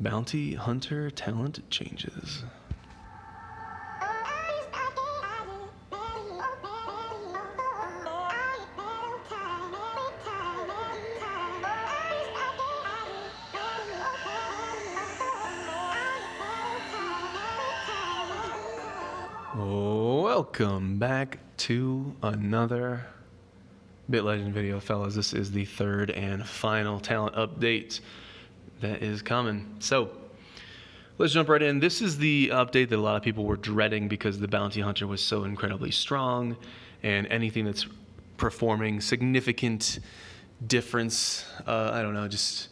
Bounty Hunter talent changes. Welcome back to another BitLegend video, fellas. This is the third and final talent update that is coming. So let's jump right in. This is the update that a lot of people were dreading because the Bounty Hunter was so incredibly strong, and anything that's performing significant difference, I don't know, just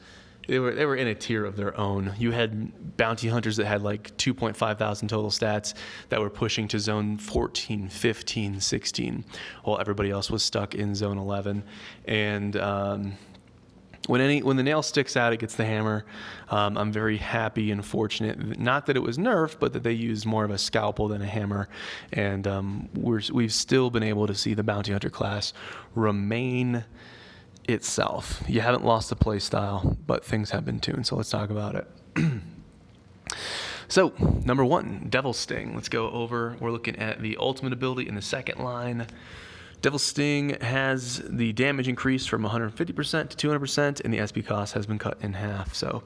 they were in a tier of their own. You had bounty hunters that had like 2.5 thousand total stats that were pushing to zone 14, 15, 16, while everybody else was stuck in zone 11. And when the nail sticks out, it gets the hammer. I'm very happy and fortunate, not that it was nerfed, but that they used more of a scalpel than a hammer. And we've still been able to see the bounty hunter class remain itself. You haven't lost the play style, but things have been tuned. So let's talk about it. So number one, Devil Sting. Let's go over. We're looking at the ultimate ability in the second line. Devil Sting has the damage increase from 150% to 200%, and the SP cost has been cut in half. So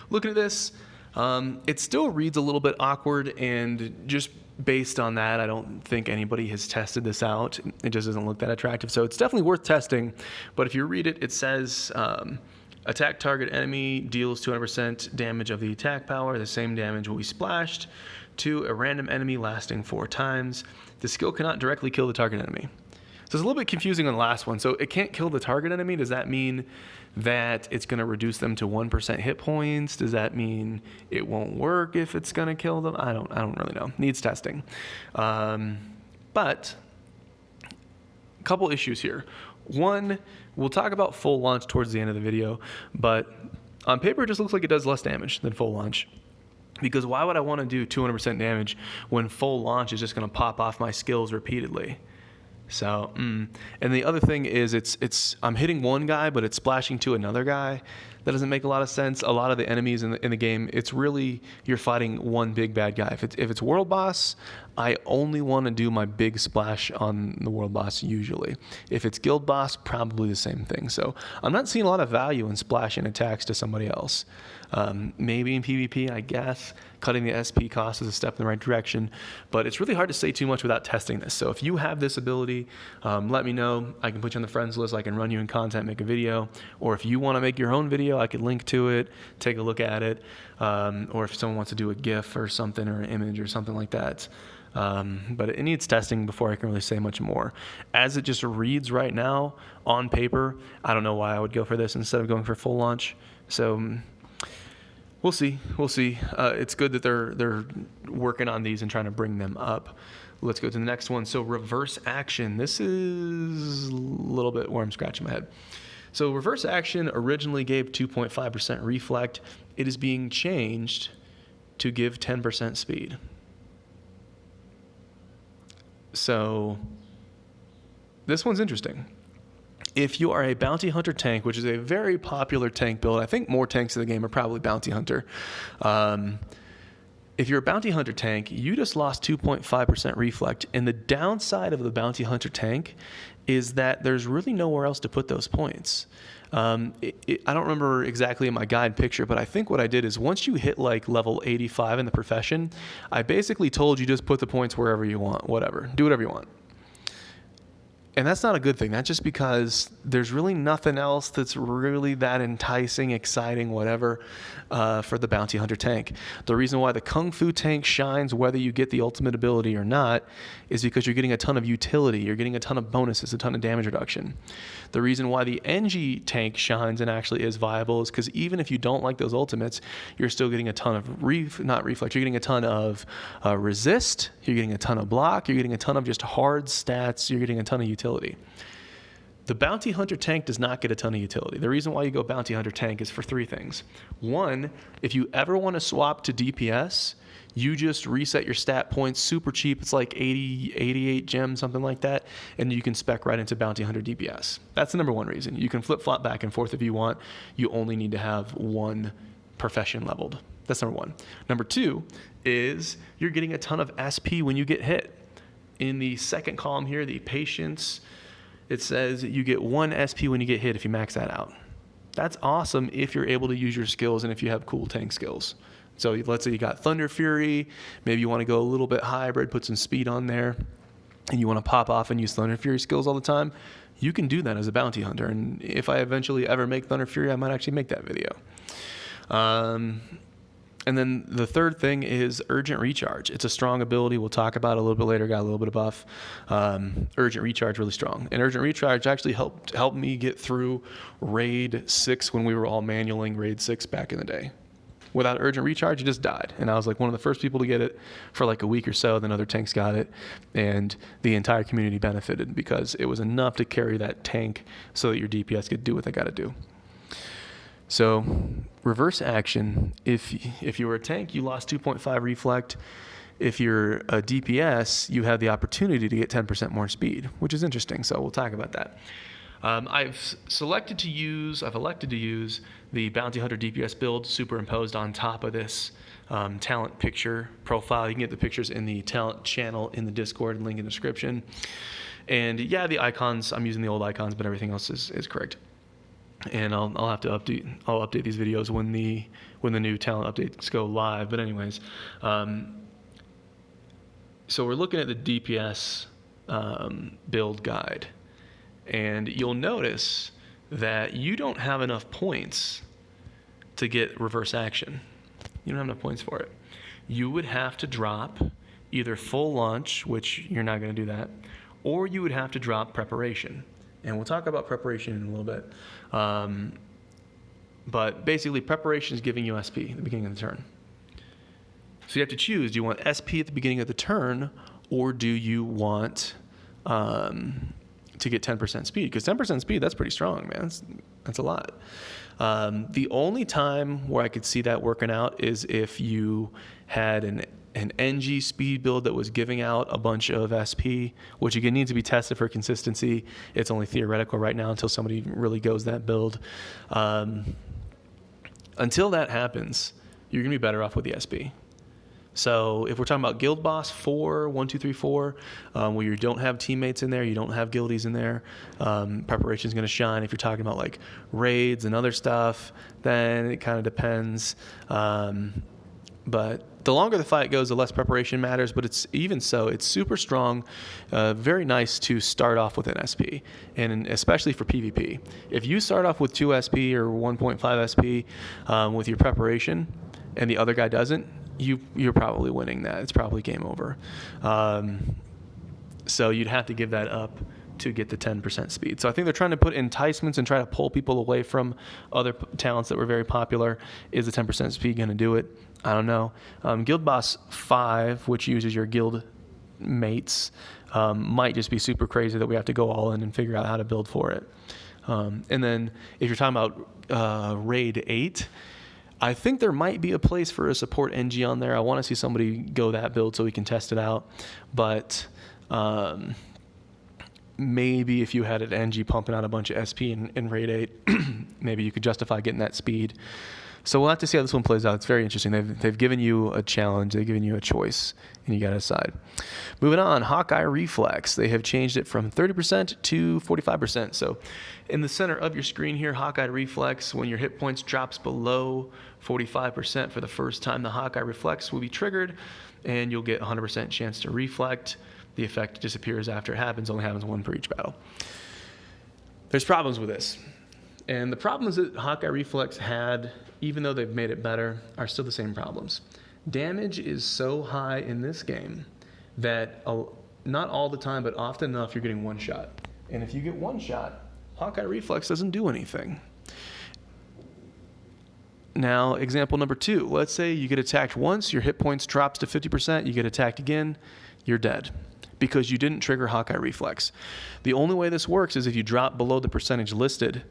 looking at this, it still reads a little bit awkward, and just based on that, I don't think anybody has tested this out. It just doesn't look that attractive. So it's definitely worth testing. But if you read it, it says attack target enemy deals 200% damage of the attack power. The same damage will be splashed to a random enemy lasting 4 times. The skill cannot directly kill the target enemy. So it's a little bit confusing on the last one. So it can't kill the target enemy. Does that mean that it's going to reduce them to 1% hit points? Does that mean it won't work if it's going to kill them? I don't really know. Needs testing. But a couple issues here. One, we'll talk about full launch towards the end of the video, but on paper it just looks like it does less damage than full launch. Because why would I want to do 200% damage when full launch is just going to pop off my skills repeatedly? So, and the other thing is I'm hitting one guy, but it's splashing to another guy. That doesn't make a lot of sense. A lot of the enemies in the game, it's really, you're fighting one big bad guy. If it's world boss, I only want to do my big splash on the world boss usually. If it's guild boss, probably the same thing. So I'm not seeing a lot of value in splashing attacks to somebody else. Maybe in PvP, I guess. Cutting the SP cost is a step in the right direction, but it's really hard to say too much without testing this. So if you have this ability, let me know. I can put you on the friends list. I can run you in content, make a video. Or if you want to make your own video, I could link to it, take a look at it. Or if someone wants to do a GIF or something, or an image or something like that. But it needs testing before I can really say much more. As it just reads right now on paper, I don't know why I would go for this instead of going for full launch. So we'll see. It's good that they're working on these and trying to bring them up. Let's go to the next one. So reverse action. This is a little bit where I'm scratching my head. So reverse action originally gave 2.5% reflect. It is being changed to give 10% speed. So this one's interesting. If you are a bounty hunter tank, which is a very popular tank build, I think more tanks in the game are probably bounty hunter. If you're a bounty hunter tank, you just lost 2.5% reflect. And the downside of the bounty hunter tank is that there's really nowhere else to put those points. I don't remember exactly in my guide picture, but I think what I did is once you hit like level 85 in the profession, I basically told you just put the points wherever you want, whatever, do whatever you want. And that's not a good thing. That's just because there's really nothing else that's really that enticing, exciting, whatever, for the bounty hunter tank. The reason why the Kung Fu tank shines, whether you get the ultimate ability or not, is because you're getting a ton of utility. You're getting a ton of bonuses, a ton of damage reduction. The reason why the NG tank shines and actually is viable is because even if you don't like those ultimates, you're still getting a ton of not reflect. You're getting a ton of resist. You're getting a ton of block. You're getting a ton of just hard stats. You're getting a ton of utility. The bounty hunter tank does not get a ton of utility. The reason why you go bounty hunter tank is for 3 things. One, if you ever want to swap to DPS, you just reset your stat points super cheap. It's like 80, 88 gems, something like that. And you can spec right into bounty hunter DPS. That's the number one reason. You can flip flop back and forth if you want. You only need to have one profession leveled. That's number one. Number two is you're getting a ton of SP when you get hit. In the second column here, the patience, it says you get 1 SP when you get hit if you max that out. That's awesome if you're able to use your skills and if you have cool tank skills. So let's say you got Thunder Fury, maybe you want to go a little bit hybrid, put some speed on there, and you want to pop off and use Thunder Fury skills all the time. You can do that as a bounty hunter. And if I eventually ever make Thunder Fury, I might actually make that video. And then the third thing is Urgent Recharge. It's a strong ability. We'll talk about it a little bit later. Got a little bit of buff. Urgent Recharge, really strong. And Urgent Recharge actually helped me get through Raid 6 when we were all manualing Raid 6 back in the day. Without Urgent Recharge, you just died. And I was like one of the first people to get it for like a week or so. Then other tanks got it. And the entire community benefited because it was enough to carry that tank so that your DPS could do what they got to do. So reverse action, if you were a tank, you lost 2.5 reflect. If you're a DPS, you have the opportunity to get 10% more speed, which is interesting. So we'll talk about that. I've elected to use the Bounty Hunter DPS build superimposed on top of this talent picture profile. You can get the pictures in the talent channel in the Discord, link in the description. And yeah, the icons, I'm using the old icons, but everything else is correct. And I'll have to update these videos when the new talent updates go live. But anyways, so we're looking at the DPS build guide, and you'll notice that you don't have enough points to get reverse action. You don't have enough points for it. You would have to drop either full launch, which you're not going to do that, or you would have to drop preparation. And we'll talk about preparation in a little bit. But basically, preparation is giving you SP at the beginning of the turn. So you have to choose. Do you want SP at the beginning of the turn, or do you want to get 10% speed? Because 10% speed, that's pretty strong, man. That's a lot. The only time where I could see that working out is if you had an NG speed build that was giving out a bunch of SP, which again needs to be tested for consistency. It's only theoretical right now until somebody really goes that build. Until that happens, you're going to be better off with the SP. So if we're talking about Guild Boss 4, 1, 2, 3, 4, where you don't have teammates in there, you don't have guildies in there, preparation is going to shine. If you're talking about like raids and other stuff, then it kind of depends. But the longer the fight goes, the less preparation matters. But it's even so, it's super strong, very nice to start off with an SP, and especially for PvP. If you start off with 2 SP or 1.5 SP with your preparation, and the other guy doesn't, you're probably winning that. It's probably game over. So you'd have to give that up to get the 10% speed. So I think they're trying to put enticements and try to pull people away from other talents that were very popular. Is the 10% speed going to do it? I don't know. Guild Boss 5, which uses your guild mates, might just be super crazy that we have to go all in and figure out how to build for it. And then if you're talking about Raid 8, I think there might be a place for a support NG on there. I want to see somebody go that build so we can test it out. But maybe if you had an NG pumping out a bunch of SP in Raid 8, maybe you could justify getting that speed. So we'll have to see how this one plays out. It's very interesting. They've given you a challenge. They've given you a choice, and you got to decide. Moving on, Hawkeye Reflex. They have changed it from 30% to 45%. So in the center of your screen here, Hawkeye Reflex, when your hit points drops below 45% for the first time, the Hawkeye Reflex will be triggered, and you'll get 100% chance to reflect. The effect disappears after it happens, only happens one per each battle. There's problems with this. And the problems that Hawkeye Reflex had, even though they've made it better, are still the same problems. Damage is so high in this game that not all the time, but often enough, you're getting one shot. And if you get one shot, Hawkeye Reflex doesn't do anything. Now, example number 2. Let's say you get attacked once, your hit points drops to 50%, you get attacked again, you're dead, because you didn't trigger Hawkeye Reflex. The only way this works is if you drop below the percentage listed,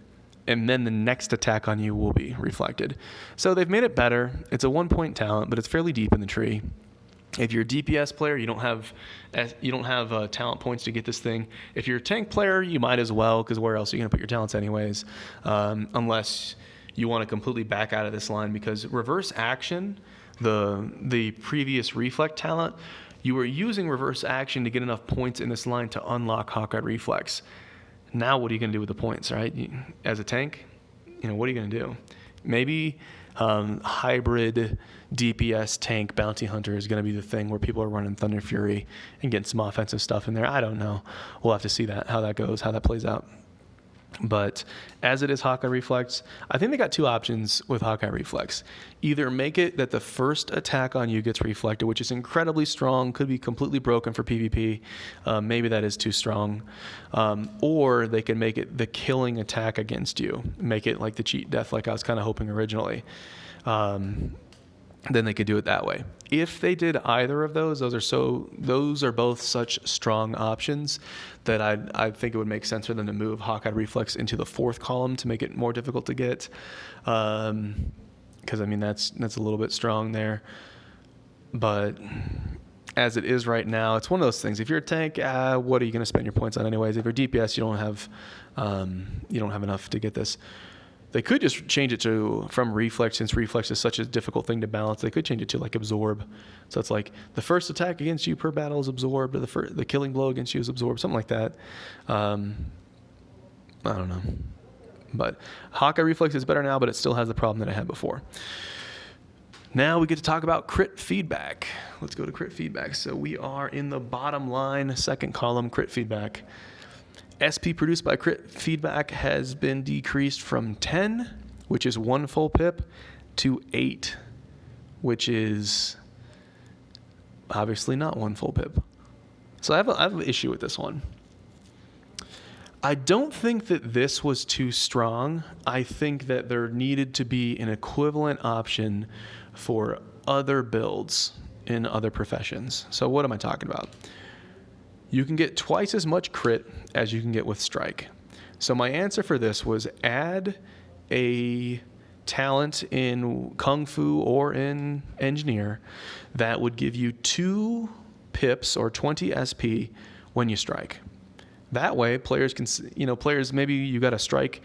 and then the next attack on you will be reflected. So they've made it better. It's a 1-point talent, but it's fairly deep in the tree. If you're a DPS player, you don't have talent points to get this thing. If you're a tank player, you might as well, because where else are you going to put your talents anyways? Unless you want to completely back out of this line, because reverse action, the previous reflect talent, you were using reverse action to get enough points in this line to unlock Hawkeye Reflex. Now what are you going to do with the points, right? As a tank, what are you going to do? Maybe hybrid DPS tank bounty hunter is going to be the thing where people are running Thunder Fury and getting some offensive stuff in there. I don't know. We'll have to see how that goes, how that plays out. But as it is Hawkeye Reflex, I think they got two options with Hawkeye Reflex. Either make it that the first attack on you gets reflected, which is incredibly strong, could be completely broken for PvP. Maybe that is too strong. Or they can make it the killing attack against you. Make it like the cheat death, like I was kind of hoping originally. Then they could do it that way. If they did either of those are both such strong options that I think it would make sense for them to move Hawkeye Reflex into the fourth column to make it more difficult to get. Because that's a little bit strong there. But as it is right now, it's one of those things. If you're a tank, what are you going to spend your points on anyways? If you're DPS, you don't have enough to get this. They could just change it from reflex, since reflex is such a difficult thing to balance. They could change it to like absorb. So it's like the first attack against you per battle is absorbed, or the killing blow against you is absorbed, something like that. I don't know. But Hawkeye Reflex is better now, but it still has the problem that I had before. Now we get to talk about crit feedback. Let's go to crit feedback. So we are in the bottom line, second column, crit feedback. SP produced by crit feedback has been decreased from 10, which is 1 full pip, to 8, which is obviously not 1 full pip. So I have an issue with this one. I don't think that this was too strong. I think that there needed to be an equivalent option for other builds in other professions. So what am I talking about? You can get twice as much crit as you can get with strike. So my answer for this was add a talent in Kung Fu or in Engineer that would give you 2 pips or 20 SP when you strike. That way, players can, maybe you got a strike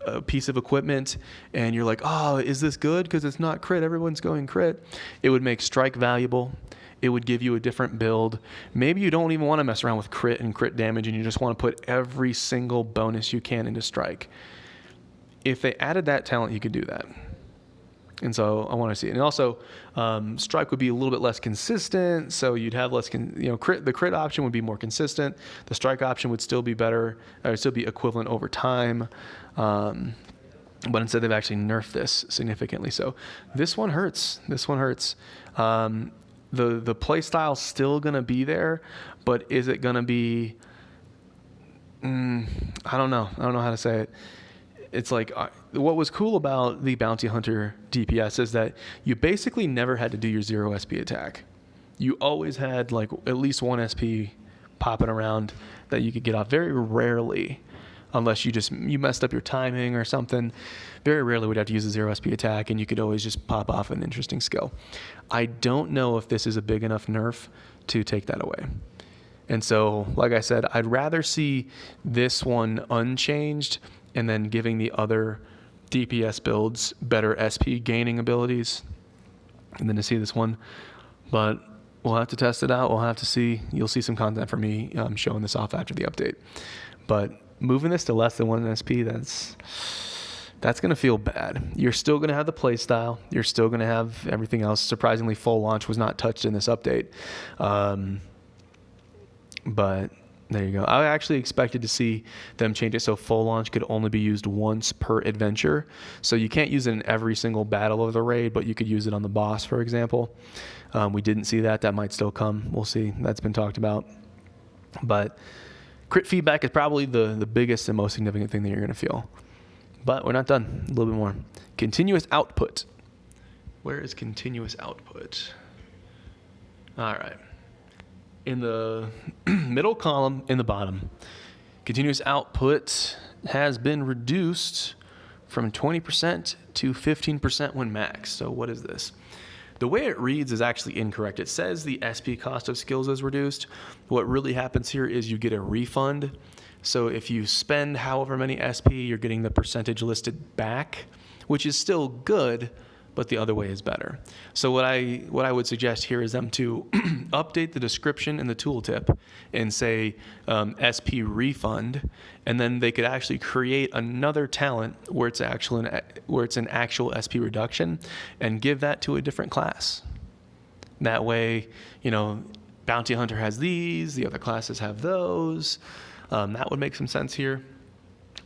a piece of equipment and you're like, oh, is this good? Because it's not crit. Everyone's going crit. It would make strike valuable. It would give you a different build. Maybe you don't even want to mess around with crit and crit damage, and you just want to put every single bonus you can into strike. If they added that talent, you could do that. And so I want to see it. And also, strike would be a little bit less consistent, so you'd have less, the crit option would be more consistent. The strike option would still be better, or still be equivalent over time. But instead, they've actually nerfed this significantly. So this one hurts. The play style's still going to be there, but is it going to be, I don't know how to say it. It's like, what was cool about the Bounty Hunter DPS is that you basically never had to do your 0 SP attack. You always had like at least 1 SP popping around that you could get off. Very rarely, unless you messed up your timing or something, very rarely would have to use a 0 SP attack, and you could always just pop off an interesting skill. I don't know if this is a big enough nerf to take that away. And so, like I said, I'd rather see this one unchanged and then giving the other DPS builds better SP gaining abilities, and then to see this one. But we'll have to test it out. We'll have to see. You'll see some content from me showing this off after the update. But moving this to less than 1 SP, that's going to feel bad. You're still going to have the play style. You're still going to have everything else. Surprisingly, full launch was not touched in this update. But there you go. I actually expected to see them change it so full launch could only be used once per adventure. So you can't use it in every single battle of the raid, but you could use it on the boss, for example. We didn't see that. That might still come. We'll see. That's been talked about. But crit feedback is probably the biggest and most significant thing that you're going to feel. But we're not done. A little bit more. Continuous output. Where is continuous output? All right. In the middle column in the bottom, continuous output has been reduced from 20% to 15% when max. So what is this? The way it reads is actually incorrect. It says the SP cost of skills is reduced. What really happens here is you get a refund. So if you spend however many SP, you're getting the percentage listed back, which is still good, but the other way is better. So what I would suggest here is them to update the description in the tooltip and say SP refund, and then they could actually create another talent where it's an actual SP reduction and give that to a different class. That way, Bounty Hunter has these, the other classes have those. That would make some sense here.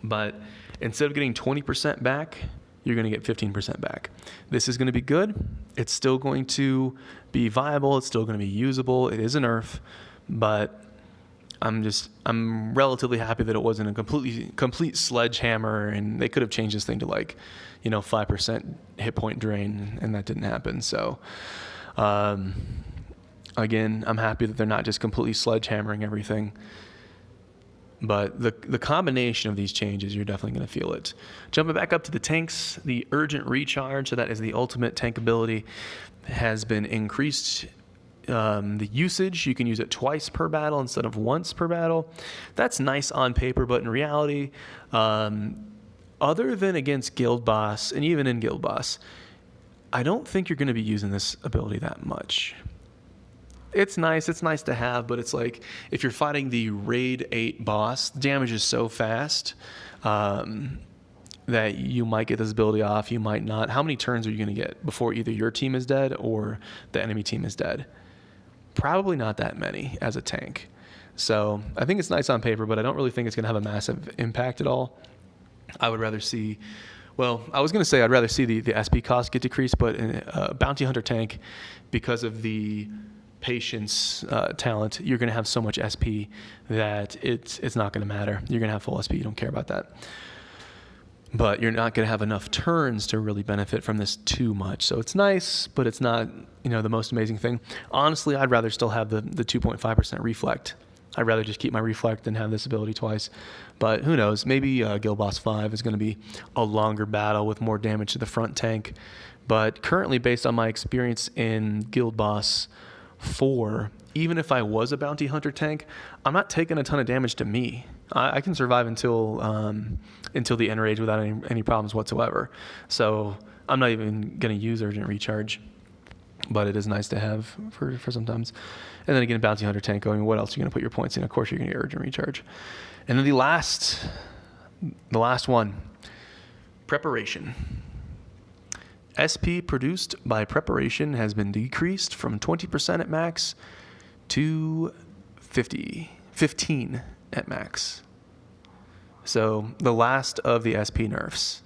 But instead of getting 20% back, you're going to get 15% back. This is going to be good. It's still going to be viable. It's still going to be usable. It is a nerf, but I'm relatively happy that it wasn't a complete sledgehammer, and they could have changed this thing to 5% hit point drain, and that didn't happen. So, again, I'm happy that they're not just completely sledgehammering everything. But the combination of these changes, you're definitely going to feel it. Jumping back up to the tanks, the urgent recharge, so that is the ultimate tank ability, has been increased. The usage, you can use it twice per battle instead of once per battle. That's nice on paper, but in reality, other than against Guild Boss, and even in Guild Boss, I don't think you're going to be using this ability that much. It's nice to have, but it's like if you're fighting the Raid 8 boss, the damage is so fast that you might get this ability off, you might not. How many turns are you going to get before either your team is dead or the enemy team is dead? Probably not that many as a tank. So I think it's nice on paper, but I don't really think it's going to have a massive impact at all. I would rather see... Well, I was going to say I'd rather see the SP cost get decreased, but in a Bounty Hunter tank, because of the patience talent, you're going to have so much SP that it's not going to matter. You're going to have full SP. You don't care about that. But you're not going to have enough turns to really benefit from this too much. So it's nice, but it's not the most amazing thing. Honestly, I'd rather still have the 2.5% reflect. I'd rather just keep my reflect than have this ability twice. But who knows? Maybe Guild Boss 5 is going to be a longer battle with more damage to the front tank. But currently, based on my experience in Guild Boss 4, even if I was a Bounty Hunter tank, I'm not taking a ton of damage to me. I can survive until the end rage without any problems whatsoever. So I'm not even going to use Urgent Recharge, but it is nice to have for sometimes. And then again, Bounty Hunter tank, what else are you going to put your points in? Of course, you're going to get Urgent Recharge. And then the last one, Preparation. SP produced by Preparation has been decreased from 20% at max to 15 at max. So the last of the SP nerfs.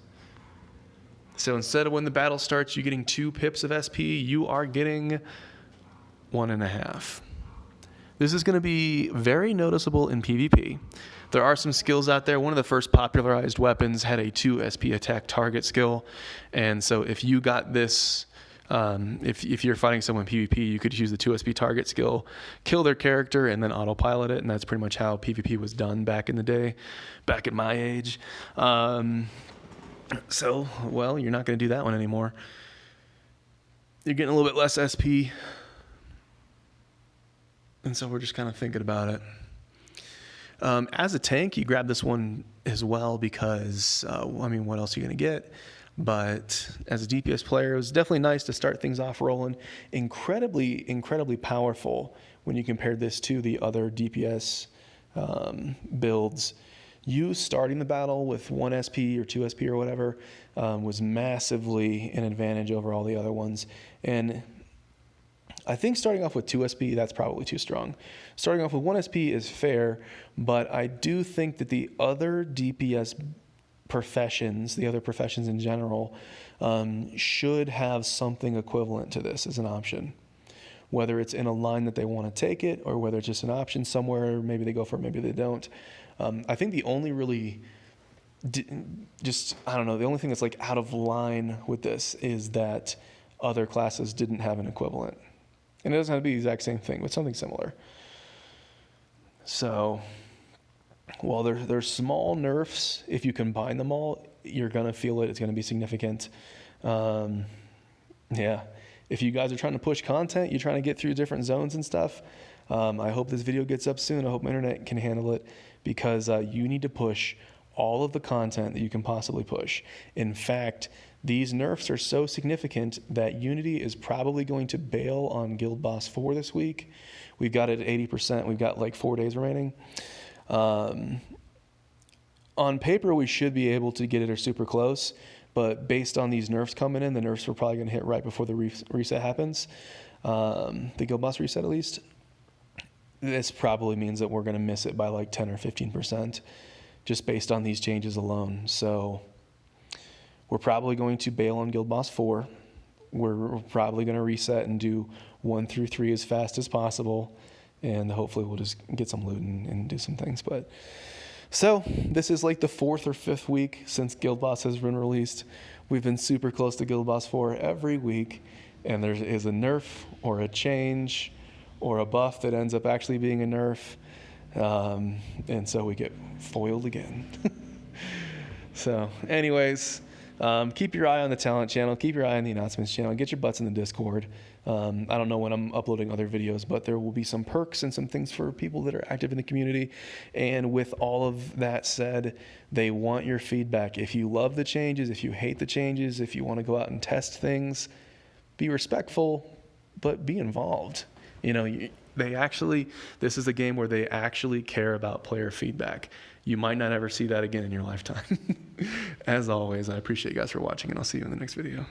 So instead of when the battle starts, you're getting 2 pips of SP, you are getting 1.5. This is going to be very noticeable in PvP. There are some skills out there. One of the first popularized weapons had a 2 SP attack target skill. And so if you got this, if you're fighting someone in PvP, you could use the 2 SP target skill, kill their character, and then autopilot it. And that's pretty much how PvP was done back in the day, back at my age. So, well, you're not going to do that one anymore. You're getting a little bit less SP. And so we're just kind of thinking about it. As a tank, you grab this one as well because, what else are you going to get? But as a DPS player, it was definitely nice to start things off rolling. Incredibly, incredibly powerful when you compare this to the other DPS builds. You starting the battle with 1 SP or 2 SP or whatever was massively an advantage over all the other ones. And I think starting off with 2 SP, that's probably too strong. Starting off with 1 SP is fair, but I do think that the other DPS professions, the other professions in general, should have something equivalent to this as an option. Whether it's in a line that they want to take it, or whether it's just an option somewhere, maybe they go for it, maybe they don't. I think the only really, the only thing that's like out of line with this is that other classes didn't have an equivalent. And it doesn't have to be the exact same thing, but something similar. So, while there's small nerfs, if you combine them all, you're going to feel it. It's going to be significant. If you guys are trying to push content, you're trying to get through different zones and stuff, I hope this video gets up soon. I hope my internet can handle it, because you need to push all of the content that you can possibly push. In fact, These nerfs are so significant that Unity is probably going to bail on Guild Boss 4 this week. We've got it at 80%. We've got like 4 days remaining. On paper, we should be able to get it or super close, but based on these nerfs coming in, the nerfs are probably going to hit right before the reset happens. The Guild Boss reset, at least. This probably means that we're going to miss it by like 10 or 15% just based on these changes alone. So we're probably going to bail on Guild Boss 4. We're probably going to reset and do 1 through 3 as fast as possible. And hopefully we'll just get some loot and do some things. But so this is like the 4th or 5th week since Guild Boss has been released. We've been super close to Guild Boss 4 every week. And there is a nerf or a change or a buff that ends up actually being a nerf. And so we get foiled again. So anyways, keep your eye on the talent channel. Keep your eye on the announcements channel. Get your butts in the Discord. I don't know when I'm uploading other videos, but there will be some perks and some things for people that are active in the community. And with all of that said, they want your feedback. If you love the changes, if you hate the changes, if you want to go out and test things, be respectful, but be involved. You know, this is a game where they actually care about player feedback. You might not ever see that again in your lifetime. As always, I appreciate you guys for watching, and I'll see you in the next video.